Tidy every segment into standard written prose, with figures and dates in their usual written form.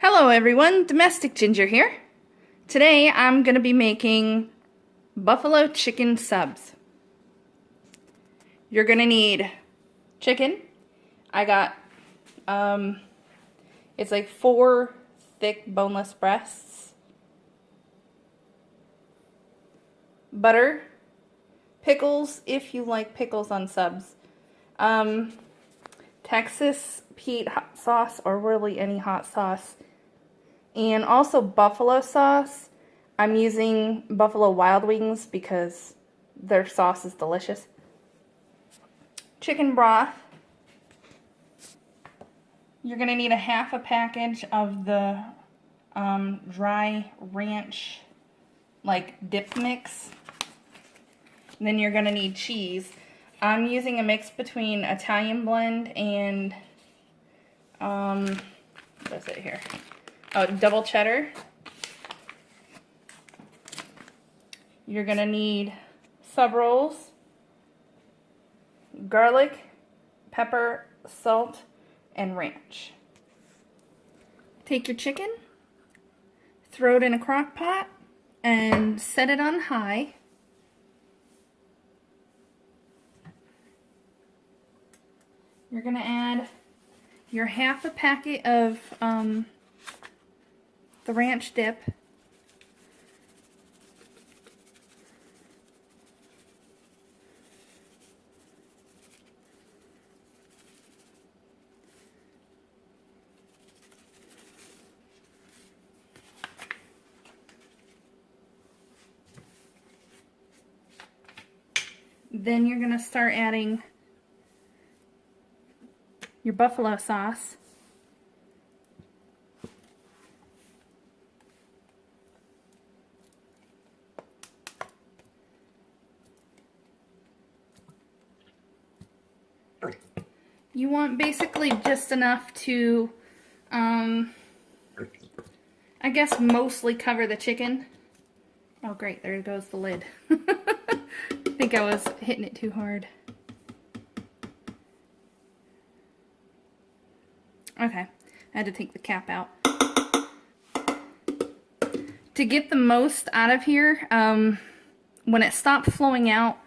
Hello everyone, Domestic Ginger here. Today I'm going to be making buffalo chicken subs. You're going to need chicken. I got, it's like 4 thick boneless breasts, butter, pickles if you like pickles on subs, Texas Pete hot sauce or really any hot sauce, and also buffalo sauce. I'm using Buffalo Wild Wings because their sauce is delicious. Chicken broth. You're going to need a half a package of the dry ranch like dip mix. And then you're going to need cheese. I'm using a mix between Italian blend and what is it here? Oh, double cheddar. You're going to need sub rolls, garlic, pepper, salt, and ranch. Take your chicken, throw it in a crock pot, and set it on high. You're going to add your half a packet of the ranch dip. Then you're going to start adding your buffalo sauce. You want basically just enough to, I guess, mostly cover the chicken. Oh great, there goes the lid. I think I was hitting it too hard. Okay, I had to take the cap out. To get the most out of here, when it stopped flowing out,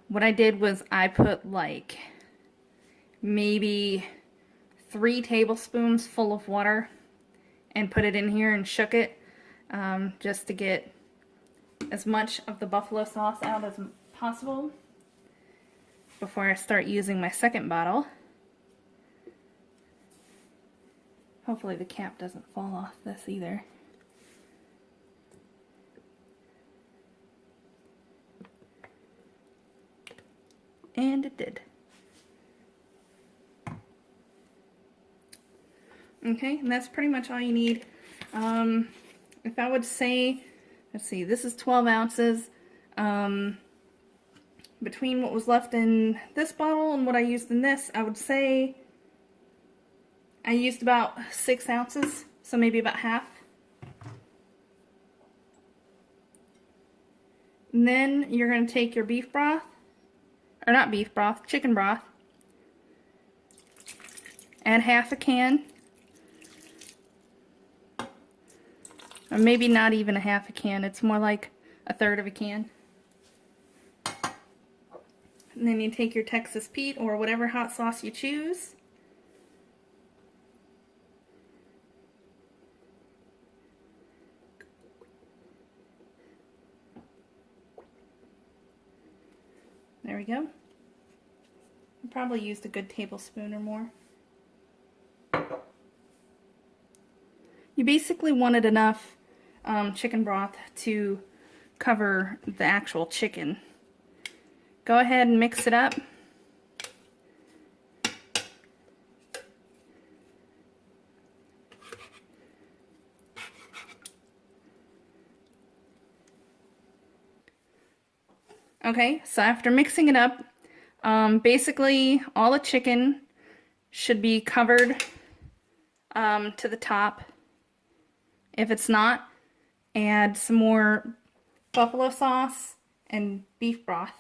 what I did was I put like maybe 3 tablespoons full of water and put it in here and shook it just to get as much of the buffalo sauce out as possible before I start using my second bottle. Hopefully the cap doesn't fall off this either. And it did. Okay, and that's pretty much all you need. If I would say, let's see, this is 12 ounces. Between what was left in this bottle and what I used in this, I would say I used about 6 ounces, so maybe about half. And then you're going to take your beef broth, or not beef broth, chicken broth, add half a can. Or maybe not even a half a can, it's more like a third of a can. And then you take your Texas Pete or whatever hot sauce you choose. There we go. I probably used a good tablespoon or more. You basically wanted enough chicken broth to cover the actual chicken. Go ahead and mix it up. Okay, so after mixing it up, basically all the chicken should be covered to the top. If it's not, add some more buffalo sauce and beef broth.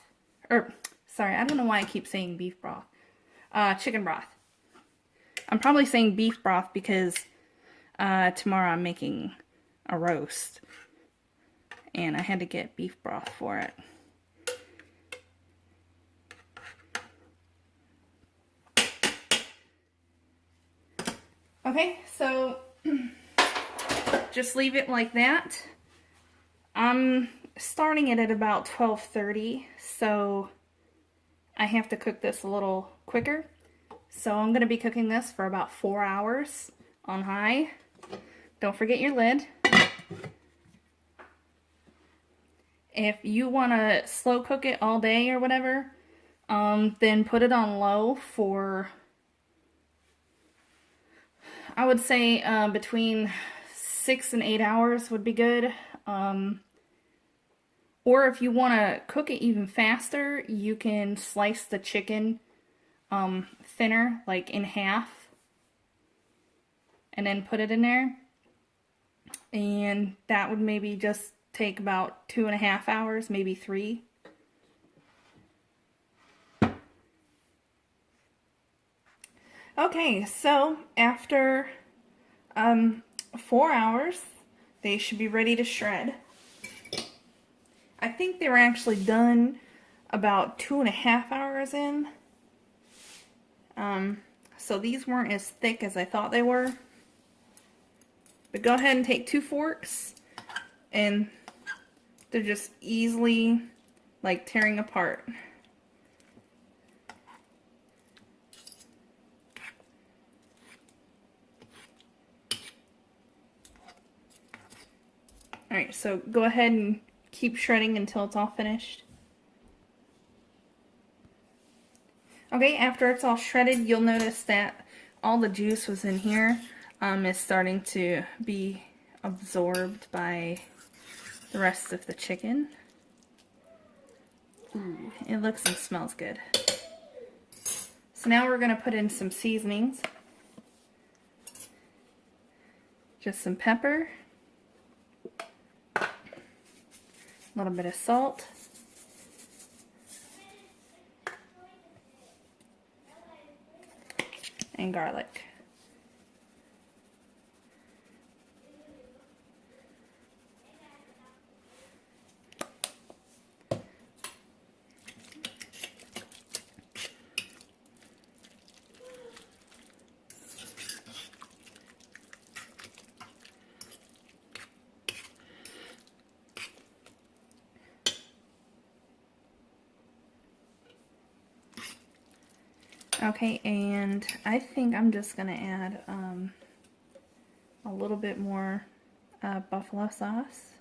Or, sorry, I don't know why I keep saying beef broth. Chicken broth. I'm probably saying beef broth because tomorrow I'm making a roast. And I had to get beef broth for it. Okay, so just leave it like that. I'm starting it at about 12:30, so I have to cook this a little quicker. So I'm going to be cooking this for about 4 hours on high. Don't forget your lid. If you want to slow cook it all day or whatever, then put it on low for, I would say between 6 and 8 hours would be good. Or if you want to cook it even faster, you can slice the chicken thinner, like in half, and then put it in there. And that would maybe just take about 2.5 hours, maybe 3. Okay, so after 4 hours, they should be ready to shred. I think they were actually done about 2.5 hours in. So these weren't as thick as I thought they were. But go ahead and take 2 forks, and they're just easily like tearing apart. Alright, so go ahead and keep shredding until it's all finished. Okay, after it's all shredded, you'll notice that all the juice was in here is starting to be absorbed by the rest of the chicken. Ooh, it looks and smells good. So now we're going to put in some seasonings. Just some pepper, a little bit of salt, and garlic. Okay, and I think I'm just going to add a little bit more buffalo sauce.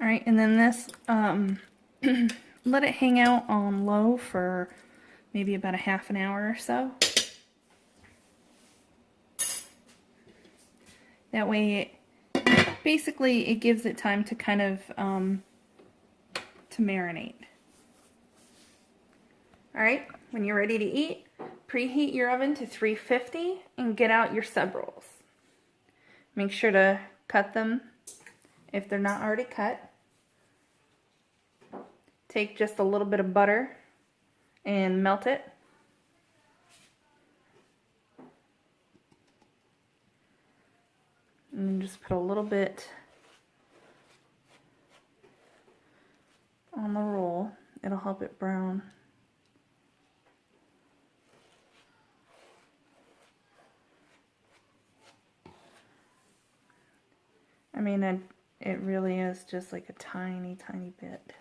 Alright, and then this, let it hang out on low for maybe about a half an hour or so. That way, basically, it gives it time to kind of, to marinate. Alright, when you're ready to eat, preheat your oven to 350 and get out your sub rolls. Make sure to cut them if they're not already cut. Take just a little bit of butter and melt it. And just put a little bit on the roll. It'll help it brown. I mean, it really is just like a tiny, tiny bit.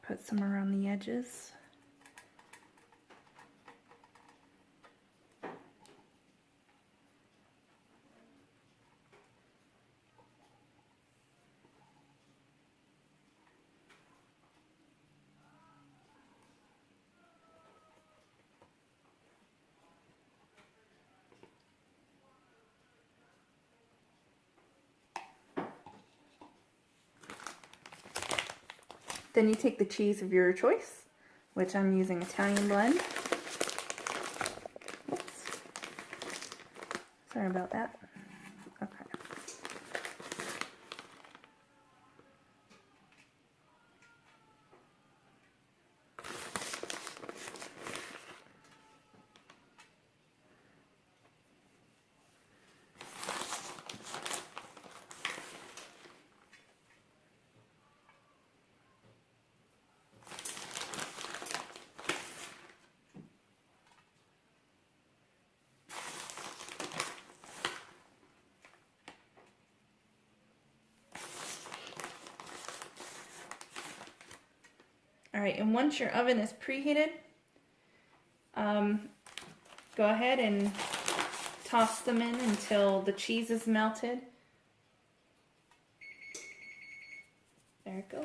Put some around the edges. Then you take the cheese of your choice, which I'm using Italian blend. Oops. Sorry about that. Okay. Alright, and once your oven is preheated, go ahead and toss them in until the cheese is melted. There it goes.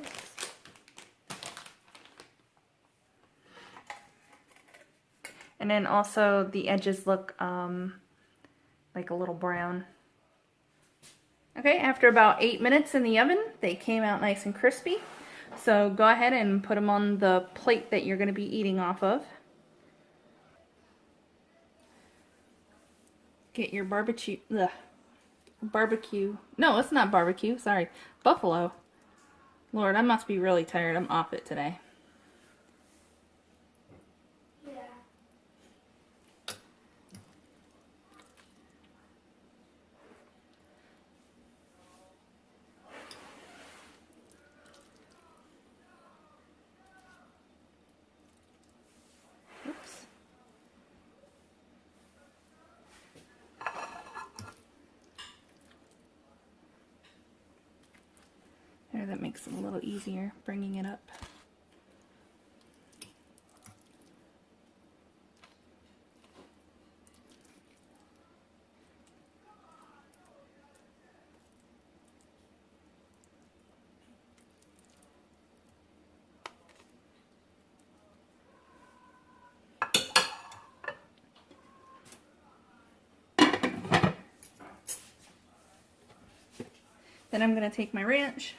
And then also the edges look like a little brown. Okay, after about 8 minutes in the oven, they came out nice and crispy. So go ahead and put them on the plate that you're going to be eating off of. Get your barbecue, no, it's not barbecue, sorry, buffalo. Lord, I must be really tired, I'm off it today. Yeah. Oops. There, that makes it a little easier bringing it up. Then I'm going to take my ranch.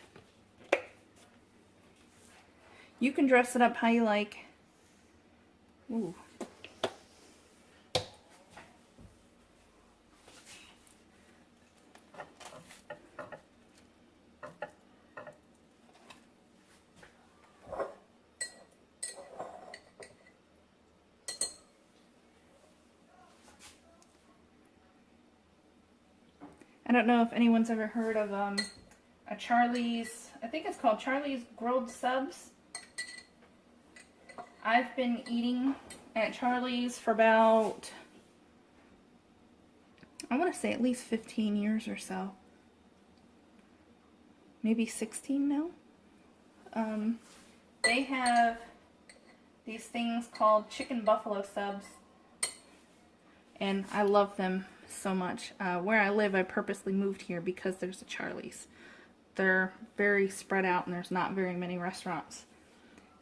You can dress it up how you like. Ooh. I don't know if anyone's ever heard of a Charlie's, I think it's called Charlie's Grilled Subs. I've been eating at Charlie's for about, I want to say at least 15 years or so. Maybe 16 now. They have these things called chicken buffalo subs, and I love them so much. Where I live, I purposely moved here because there's a Charlie's. They're very spread out and there's not very many restaurants.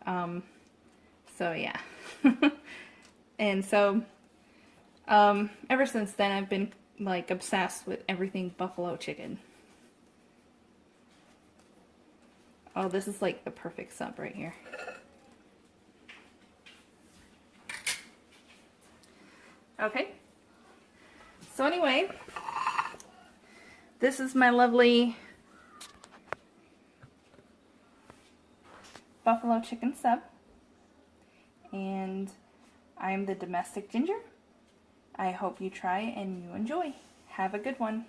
So yeah. And so ever since then I've been like obsessed with everything buffalo chicken. Oh, this is like the perfect sub right here. Okay. So anyway, this is my lovely buffalo chicken sub. And I'm the domestic ginger. I hope you try and you enjoy. Have a good one.